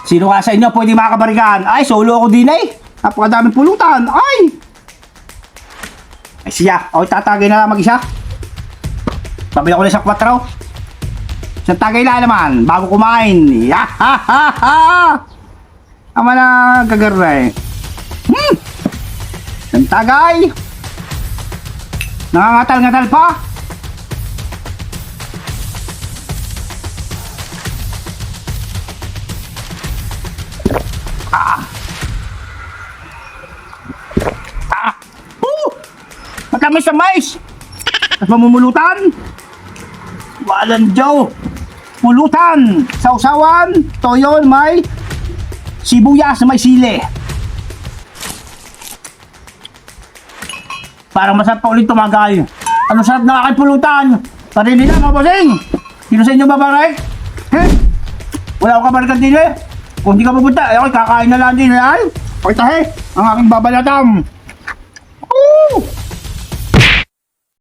Sino ka sa inyo pwede makakabarikan? Ay, solo ako din eh. Napakadaming pulutan. Ay! Ay siya, ako tatagay na lang mag-isa. Sabi ako na sa 4. Isang tagay na naman, bago kumain. Yahahaha! Ama na gagarra eh. Isang tagay. Nangangatal-ngatal pa. Matamis sa mais. At mamumulutan. Walang Joe. Pulutan. Sausawan. Toyo may sibuyas may sili. Parang masarap pa ulit tumagay. Ano sarap na aking pulutan? Sarili na mga bossing. Sino sa inyo babaray? Wala akong kabalikan din eh. Kung hindi ka pupunta, ay kakain na lang din. Ay, pakitahe ang aking babalatang.